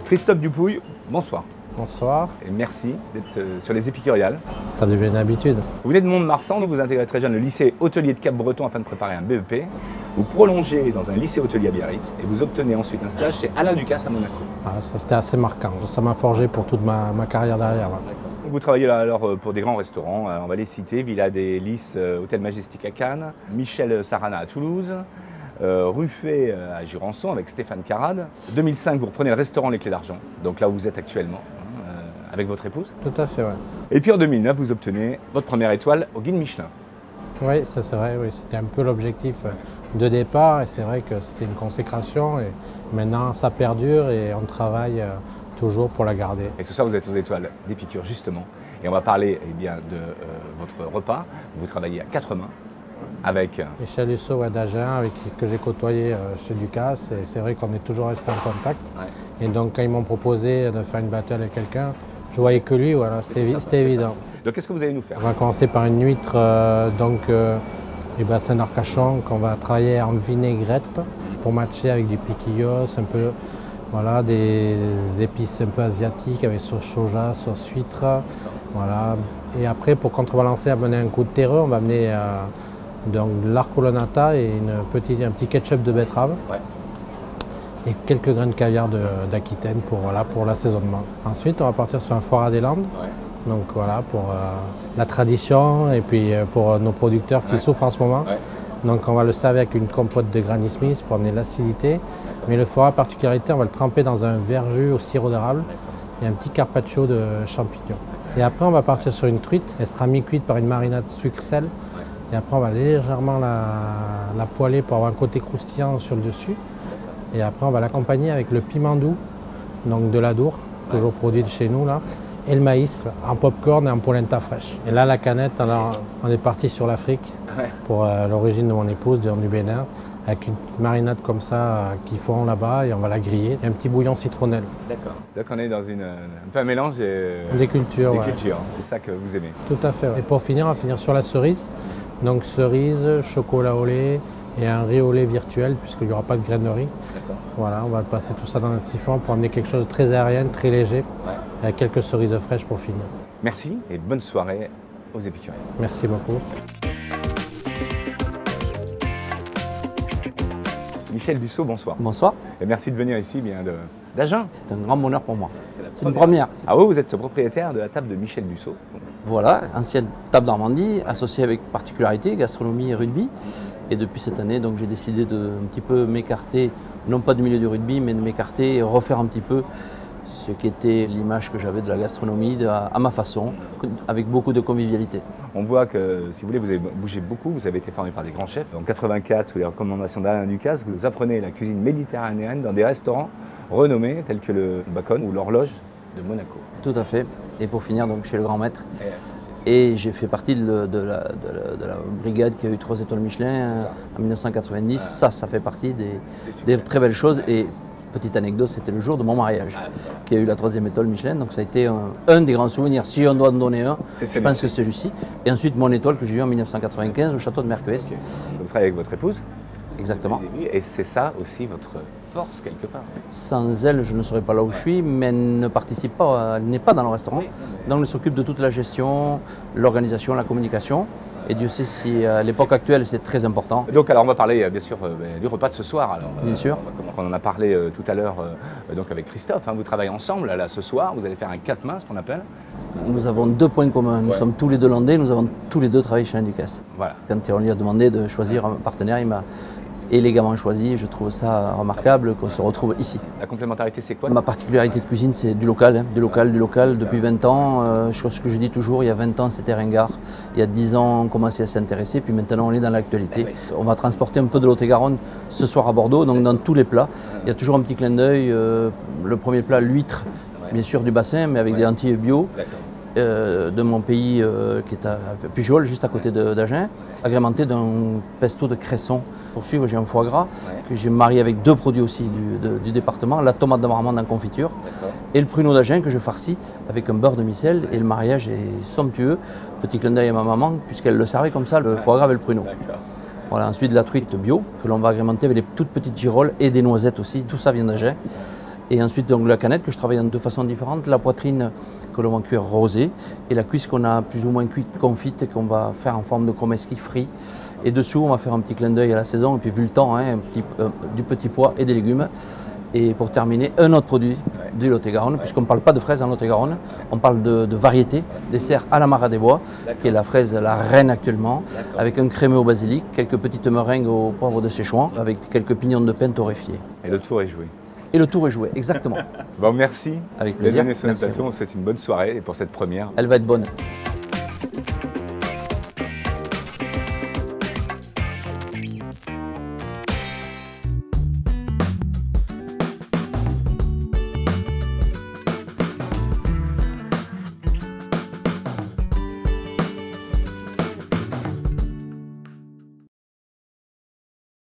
Christophe Dupouille, bonsoir. Bonsoir. Et merci d'être sur les Épicuriales. Ça devient une habitude. Vous venez de Mont-de-Marsan, vous intégrez très jeune le lycée hôtelier de Cap-Breton afin de préparer un BEP. Vous prolongez dans un lycée hôtelier à Biarritz et vous obtenez ensuite un stage chez Alain Ducasse à Monaco. Ah, ça c'était assez marquant. Ça m'a forgé pour toute ma carrière derrière. Là. Vous travaillez là alors pour des grands restaurants, on va les citer, Villa des Lys, Hôtel Majestic à Cannes, Michel Sarana à Toulouse, Ruffet à Jurançon avec Stéphane Carrade. 2005, vous reprenez le restaurant Les Clés d'Argent, donc là où vous êtes actuellement, avec votre épouse. Tout à fait, oui. Et puis en 2009, vous obtenez votre première étoile au Guide Michelin. Oui, ça c'est vrai, oui. C'était un peu l'objectif de départ et c'est vrai que c'était une consécration et maintenant ça perdure et on travaille toujours pour la garder. Et ce soir, vous êtes aux étoiles d'Épicure justement et on va parler bien, de votre repas. Vous travaillez à quatre mains avec Michel Husseau d'Agen, que j'ai côtoyé chez Ducasse et c'est vrai qu'on est toujours resté en contact. Ouais. Et donc quand ils m'ont proposé de faire une battle avec quelqu'un, je voyais que lui, voilà, c'était évident. Donc qu'est-ce que vous allez nous faire? On va commencer par une huître du bassin d'Arcachon qu'on va travailler en vinaigrette pour matcher avec du piquillos, un peu, voilà, des épices un peu asiatiques avec sauce soja, sauce huître. Voilà. Et après, pour contrebalancer, amener un coup de terreux, on va amener donc, de l'arcolonata et un petit ketchup de betterave. Ouais. Et quelques grains de caviar d'Aquitaine pour l'assaisonnement. Ensuite, on va partir sur un foie des Landes. Ouais. Donc voilà, pour la tradition et puis pour nos producteurs qui souffrent en ce moment. Ouais. Donc on va le servir avec une compote de Granny Smith pour amener l'acidité. Mais le foie, particularité, on va le tremper dans un verjus au sirop d'érable et un petit carpaccio de champignons. Et après, on va partir sur une truite. Elle sera mi-cuite par une marinade sucre-sel. Et après, on va légèrement la poêler pour avoir un côté croustillant sur le dessus. Et après, on va l'accompagner avec le piment doux, donc de l'Adour, toujours produit de chez nous, là, et le maïs en popcorn et en polenta fraîche. Et là, la canette, alors, on est parti sur l'Afrique pour l'origine de mon épouse, du Bénin, avec une marinade comme ça qu'ils font là-bas et on va la griller. Et un petit bouillon citronnelle. D'accord. Donc on est dans un peu un mélange des cultures. Des cultures, c'est ça que vous aimez. Tout à fait. Ouais. Et pour finir, on va finir sur la cerise. Donc cerise, chocolat au lait, et un riz au lait virtuel puisqu'il n'y aura pas de graines de riz. Voilà, on va passer tout ça dans un siphon pour amener quelque chose de très aérien, très léger, avec quelques cerises fraîches pour finir. Merci et bonne soirée aux Épicuriens. Merci beaucoup. Michel Dussault, bonsoir. Bonsoir. Et merci de venir ici d'Agen. C'est un grand bonheur pour moi. C'est une première. Ah oui, vous êtes propriétaire de la table de Michel Dussault. Voilà, ancienne table Normandie, associée avec particularité, gastronomie et rugby. Et depuis cette année, donc j'ai décidé de un petit peu m'écarter, non pas du milieu du rugby, mais de m'écarter et refaire un petit peu ce qui était l'image que j'avais de la gastronomie à ma façon, avec beaucoup de convivialité. On voit que, si vous voulez, vous avez bougé beaucoup, vous avez été formé par des grands chefs. En 84, sous les recommandations d'Alain Ducasse, vous apprenez la cuisine méditerranéenne dans des restaurants renommés tels que le Bacon ou l'Horloge de Monaco. Tout à fait. Et pour finir, donc chez le grand maître. Et j'ai fait partie de la brigade qui a eu 3 étoiles Michelin en 1990. Ça fait partie des très belles choses. Et petite anecdote, c'était le jour de mon mariage qui a eu la 3e étoile Michelin. Donc ça a été un des grands souvenirs. Si on doit en donner un, je pense que c'est celui-ci. Et ensuite, mon étoile que j'ai eue en 1995 au château de Merquez. Okay. Vous travaillez avec votre épouse? Exactement. Et c'est ça aussi votre force quelque part. Sans elle, je ne serais pas là où je suis, mais elle ne participe pas, elle n'est pas dans le restaurant. Donc elle s'occupe de toute la gestion, l'organisation, la communication. Et Dieu sait si à l'époque actuelle c'est très important. Donc alors on va parler bien sûr du repas de ce soir. Alors, bien sûr. On en a parlé tout à l'heure donc avec Christophe. Vous travaillez ensemble là ce soir, vous allez faire un 4 mains, ce qu'on appelle. Nous avons 2 points communs. Nous sommes tous les 2 landais, nous avons tous les 2 travaillé chez Alain Ducasse. Voilà. Quand on lui a demandé de choisir un partenaire, il m'a élégamment choisi. Je trouve ça remarquable qu'on se retrouve ici. La complémentarité, c'est quoi? Ma particularité de cuisine, c'est du local, du local. Depuis 20 ans, ce que je dis toujours, il y a 20 ans, c'était ringard. Il y a 10 ans, on commençait à s'intéresser, puis maintenant, on est dans l'actualité. On va transporter un peu de Lot-et-Garonne ce soir à Bordeaux, donc dans tous les plats. Il y a toujours un petit clin d'œil. Le premier plat, l'huître, bien sûr du bassin, mais avec des lentilles bio. De mon pays qui est à Pujol, juste à côté d'Agen, agrémenté d'un pesto de cresson. Pour suivre, j'ai un foie gras que j'ai marié avec 2 produits aussi du département, la tomate de Marmande en confiture et le pruneau d'Agen que je farcis avec un beurre de micelle et le mariage est somptueux. Petit clin d'œil à ma maman puisqu'elle le servait comme ça, le foie gras avec le pruneau. Voilà, ensuite de la truite bio que l'on va agrémenter avec des toutes petites girolles et des noisettes aussi, tout ça vient d'Agen. Et ensuite donc la canette que je travaille de façon différente, la poitrine que l'on va cuire rosée et la cuisse qu'on a plus ou moins cuite confite et qu'on va faire en forme de chromeski frit. Et dessous on va faire un petit clin d'œil à la saison et puis vu le temps, hein, du petit pois et des légumes. Et pour terminer, un autre produit du Lot-et-Garonne, puisqu'on ne parle pas de fraises en Lot-et-Garonne, on parle de variété, dessert à la Mara des Bois, qui est la fraise la reine actuellement, avec un crémeux au basilic, quelques petites meringues au poivre de Séchouan, avec quelques pignons de pain torréfiés. Et le tour est joué. Et le tour est joué, exactement. Bon, merci. Avec plaisir. Bienvenue sur notre plateau, on vous souhaite une bonne soirée et pour cette première. Elle va être bonne.